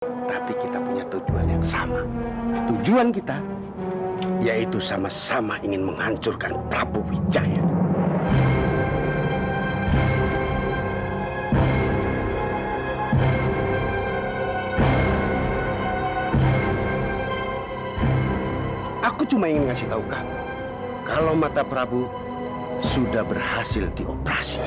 Tapi kita punya tujuan yang sama. Tujuan kita yaitu sama-sama ingin menghancurkan Prabu Wijaya. Aku cuma ingin ngasih tahu kamu, kalau mata Prabu sudah berhasil dioperasi.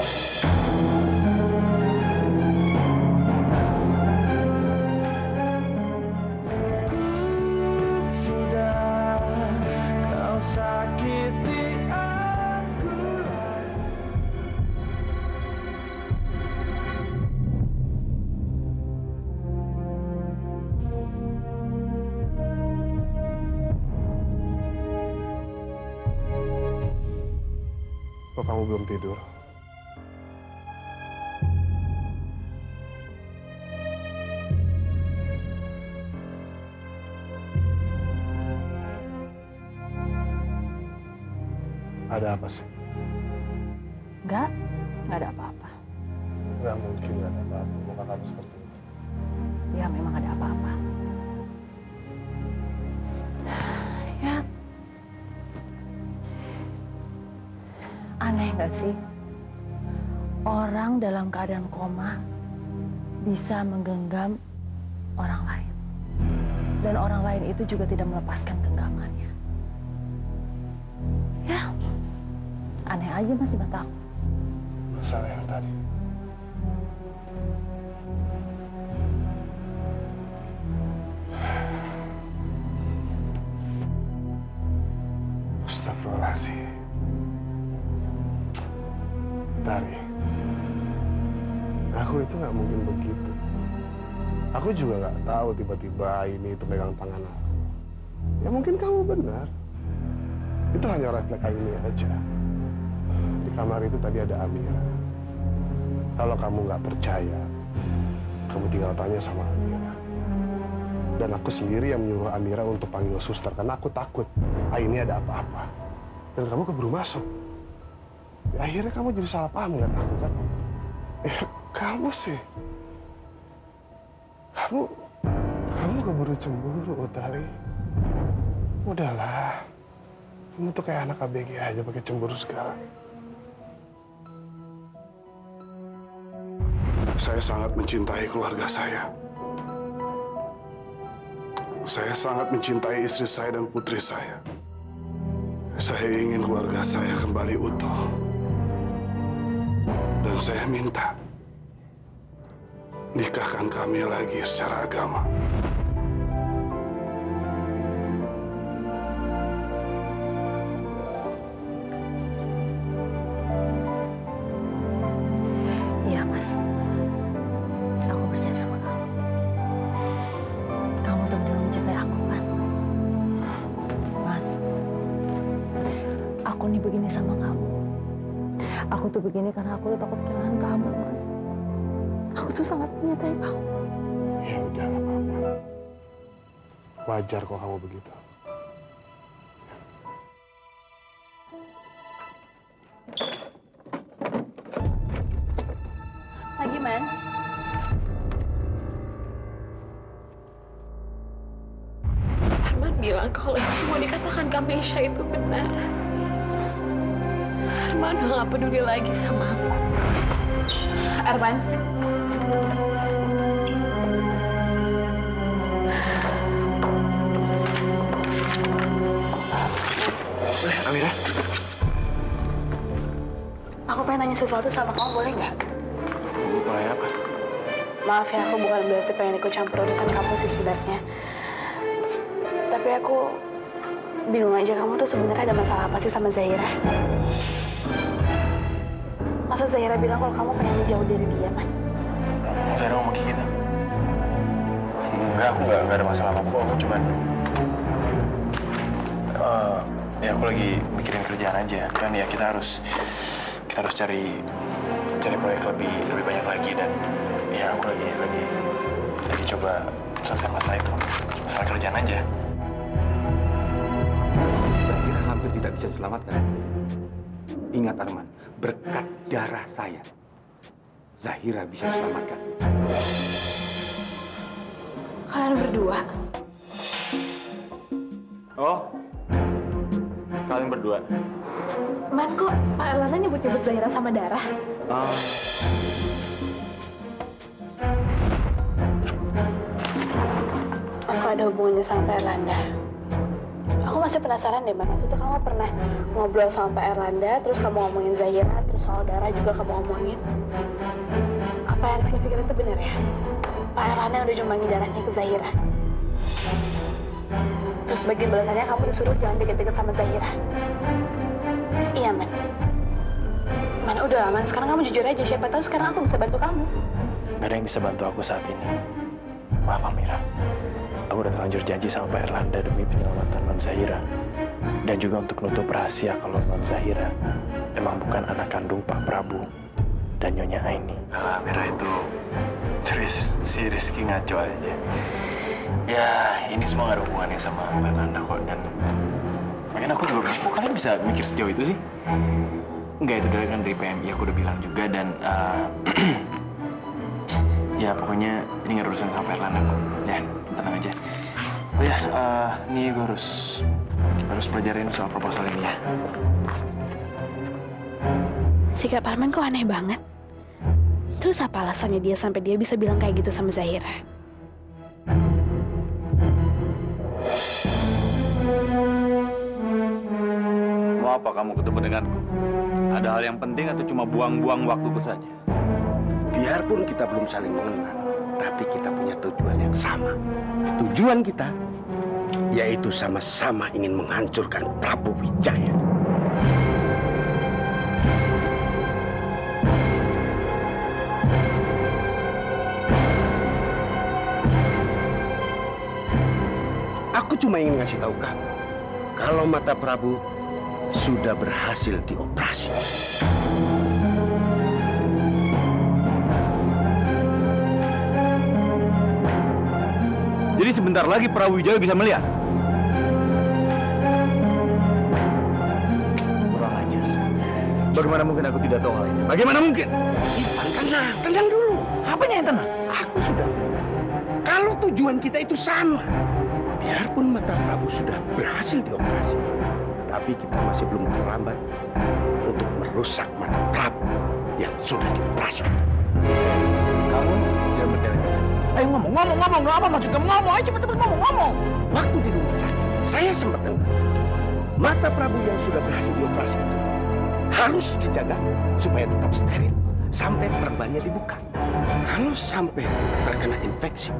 Kok kamu belum tidur? Ada apa sih? Enggak ada apa-apa. Nggak mungkin nggak ada apa-apa. Muka kamu seperti itu. Ya memang ada apa-apa. Ya, aneh nggak sih? Orang dalam keadaan koma bisa menggenggam orang lain. Dan orang lain itu juga tidak melepaskan genggamannya. Ya, aneh aja Mas di mata aku. Masalah yang tadi. Astagfirullahaladzim. Tari, aku itu nggak mungkin begitu. Aku juga nggak tahu tiba-tiba ini itu megang tangan aku. Ya mungkin kamu benar. Itu hanya refleks ini aja. Di kamar itu tadi ada Amira. Kalau kamu nggak percaya, kamu tinggal tanya sama Amira. Dan aku sendiri yang menyuruh Amira untuk panggil suster karena aku takut ini ada apa-apa. Dan kamu keburu masuk. Ya, akhirnya kamu jadi salah paham ngeliat aku kan? Ya, kamu sih. Kamu keburu cemburu, Utari. Udahlah. Kamu tuh kayak anak ABG aja pakai cemburu segala. Saya sangat mencintai keluarga saya. Saya sangat mencintai istri saya dan putri saya. Saya ingin keluarga saya kembali utuh. Dan saya minta nikahkan kami lagi secara agama. Iya, Mas. Aku percaya sama kamu. Kamu tuh benar mencintai aku, kan? Mas, aku nih begini sama kamu. Aku tuh begini karena aku tuh takut kehilangan kamu, Mas. Aku tuh sangat mencintai kamu. Ya udah, nggak apa-apa. Wajar kok kamu begitu. Lagi, Man. Arman bilang kalau semua dikatakan Kamesha itu benar. Arman udah gak peduli lagi sama aku. Arman. Amira. Aku pengen nanya sesuatu sama kamu, boleh nggak? Boleh apa? Maaf ya, aku bukan berarti pengen ikut campur urusan kamu sih sebenarnya. Tapi aku bingung aja, kamu tuh sebenarnya ada masalah apa sih sama Zahira? Masa Zahira bilang kalau kamu pengen menjauh dari dia, Man? Zahira ngomong kayak gitu? Enggak, aku nggak ada masalah apa-apa. Aku cuman... ya aku lagi mikirin kerjaan aja. Kan ya kita harus cari proyek lebih banyak lagi. Dan ya aku lagi coba selesai masalah itu. Masalah kerjaan aja. Zahira hampir tidak bisa diselamatkan. Ingat Arman, berkat darah saya, Zahira bisa diselamatkan. Kalian berdua? Oh, kalian berdua. Man, kok Pak Erlanda nyebut-nyebut Zahira sama Dara? Oh. Apa ada hubungannya sama Pak Erlanda? Aku masih penasaran deh, Man. Waktu itu kamu pernah ngobrol sama Pak Erlanda, terus kamu ngomongin Zahira, terus soal Dara juga kamu ngomongin. Apa yang Rizky pikir itu benar ya? Pak Erlanda udah nyumbangin darahnya ke Zahira. Terus sebagai balasannya kamu disuruh jangan deket-deket sama Zahira. Iya, Man. Man, udah aman. Sekarang kamu jujur aja. Siapa tahu sekarang aku bisa bantu kamu. Gak ada yang bisa bantu aku saat ini. Maaf, Amira. Aku udah terlanjur janji sama Pak Erlanda demi penyelamatan Non Zahira. Dan juga untuk nutup rahasia kalau Non Zahira emang bukan anak kandung Pak Prabu dan Nyonya Aini. Alah, Amira itu serius, si Rizky ngaco aja. Ya, ini semua gak ada hubungannya sama Pak Erlanda kok. Dan makanya aku juga bilang, kok kalian bisa mikir sejauh itu sih? Enggak, itu dari PMI aku udah bilang juga. Dan ya pokoknya ini nggak urusan sama Pak Erlanda kok. Ya, tenang aja. Oh ya, nih gue harus pelajarin soal proposal ini ya. Sikap Arman kok aneh banget. Terus apa alasannya dia sampai dia bisa bilang kayak gitu sama Zahira? Mau apa kamu ketemu denganku? Ada hal yang penting atau cuma buang-buang waktuku saja? Biarpun kita belum saling mengenal, tapi kita punya tujuan yang sama. Tujuan kita yaitu sama-sama ingin menghancurkan Prabu Wijaya. Aku cuma ingin ngasih tahu kamu, kalau mata Prabu sudah berhasil dioperasi. Jadi sebentar lagi Prabu Wijaya bisa melihat. Kurang ajar. Bagaimana mungkin aku tidak tahu hal ini? Bagaimana mungkin? Ivan, tenang dulu. Apanya yang tenang? Aku sudah bilang, kalau tujuan kita itu sama. Biarpun mata Prabu sudah berhasil dioperasi, tapi kita masih belum terlambat untuk merusak mata Prabu yang sudah dioperasi. Kamu jangan bertele-tele. Ayo ngomong. Apa maksud kamu? Ngomong aja, cepet-cepet ngomong. Waktu di rumah sakit, saya sempat dengar mata Prabu yang sudah berhasil dioperasi itu harus dijaga supaya tetap steril sampai perbannya dibuka. Kalau sampai terkena infeksi,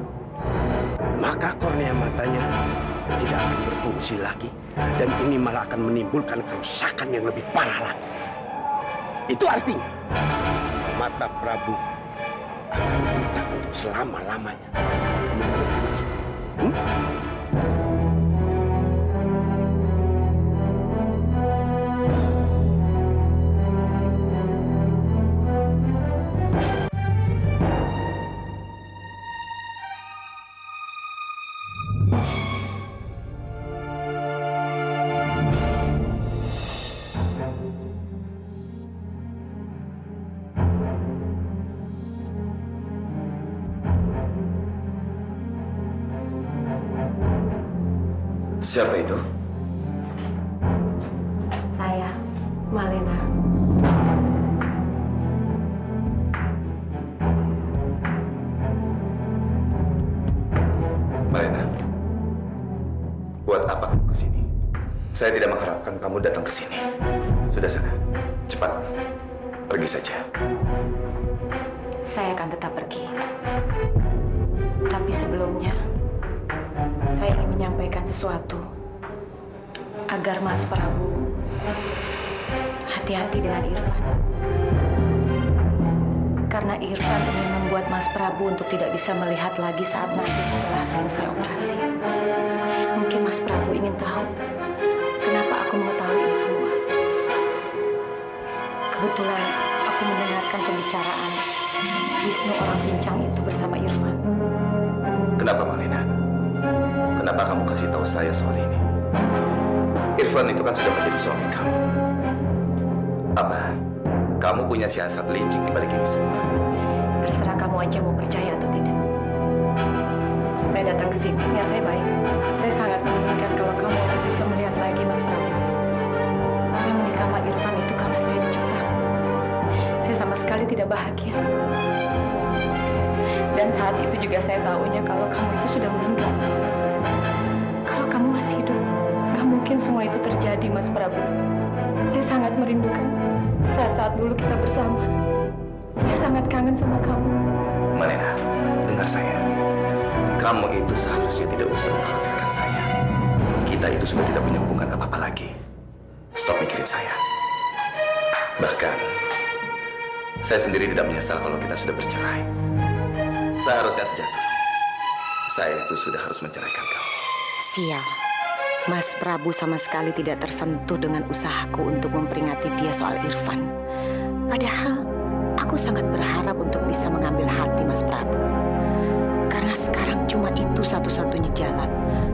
maka kornea matanya tidak akan berfungsi lagi dan ini malah akan menimbulkan kerusakan yang lebih parah lagi. Itu artinya mata Prabu akan buta untuk selama-lamanya. Siapa itu? Saya, Malena. Malena. Buat apa kamu kesini? Saya tidak mengharapkan kamu datang ke sini. Sudah sana. Cepat. Pergi saja. Saya akan tetap pergi. Tapi sebelumnya, saya ingin menyampaikan sesuatu agar Mas Prabu hati-hati dengan Irfan. Karena Irfan ingin membuat Mas Prabu untuk tidak bisa melihat lagi saat nanti setelah selesai operasi. Mungkin Mas Prabu ingin tahu kenapa aku mengetahui ini semua. Kebetulan aku mendengarkan pembicaraan Wisnu orang pincang itu bersama Irfan. Kenapa, Malena? Kenapa kamu kasih tahu saya soal ini? Irfan itu kan sudah menjadi suami kamu. Apa? Kamu punya siasat licik di balik ini semua? Terserah kamu aja mau percaya atau tidak. Saya saya datang ke sini, niat saya baik. Saya sangat menginginkan kalau kamu bisa melihat lagi Mas Prabu. Saya menikah sama Irfan itu karena saya dijebak. Saya sama sekali tidak bahagia. Dan saat itu juga saya tahunya kalau kamu itu sudah meninggal. Kalau kamu masih hidup, gak mungkin semua itu terjadi, Mas Prabu. Saya sangat merindukan saat-saat dulu kita bersama. Saya sangat kangen sama kamu. Malena, dengar saya. Kamu itu seharusnya tidak usah mengkhawatirkan saya. Kita itu sudah tidak punya hubungan apa-apa lagi. Stop mikirin saya. Bahkan, saya sendiri tidak menyesal kalau kita sudah bercerai. Seharusnya sejak dulu, saya itu sudah harus menceraikan kamu. Sial. Mas Prabu sama sekali tidak tersentuh dengan usahaku untuk memperingati dia soal Irfan. Padahal, aku sangat berharap untuk bisa mengambil hati Mas Prabu. Karena sekarang cuma itu satu-satunya jalan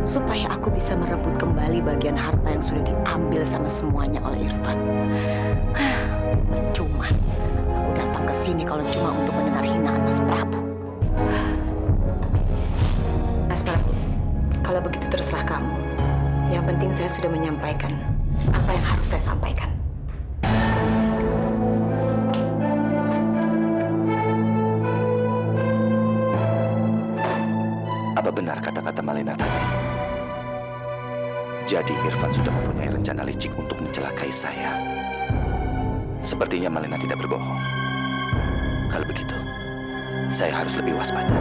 supaya aku bisa merebut kembali bagian harta yang sudah diambil sama semuanya oleh Irfan. Percuma. Aku datang ke sini kalau cuma untuk mendengar hinaan Mas Prabu. Mas Prabu, kalau begitu terserah kamu. Yang penting saya sudah menyampaikan apa yang harus saya sampaikan. Permisi. Apa benar kata-kata Malena tadi? Jadi Irfan sudah mempunyai rencana licik untuk mencelakai saya. Sepertinya Malena tidak berbohong. Kalau begitu, saya harus lebih waspada.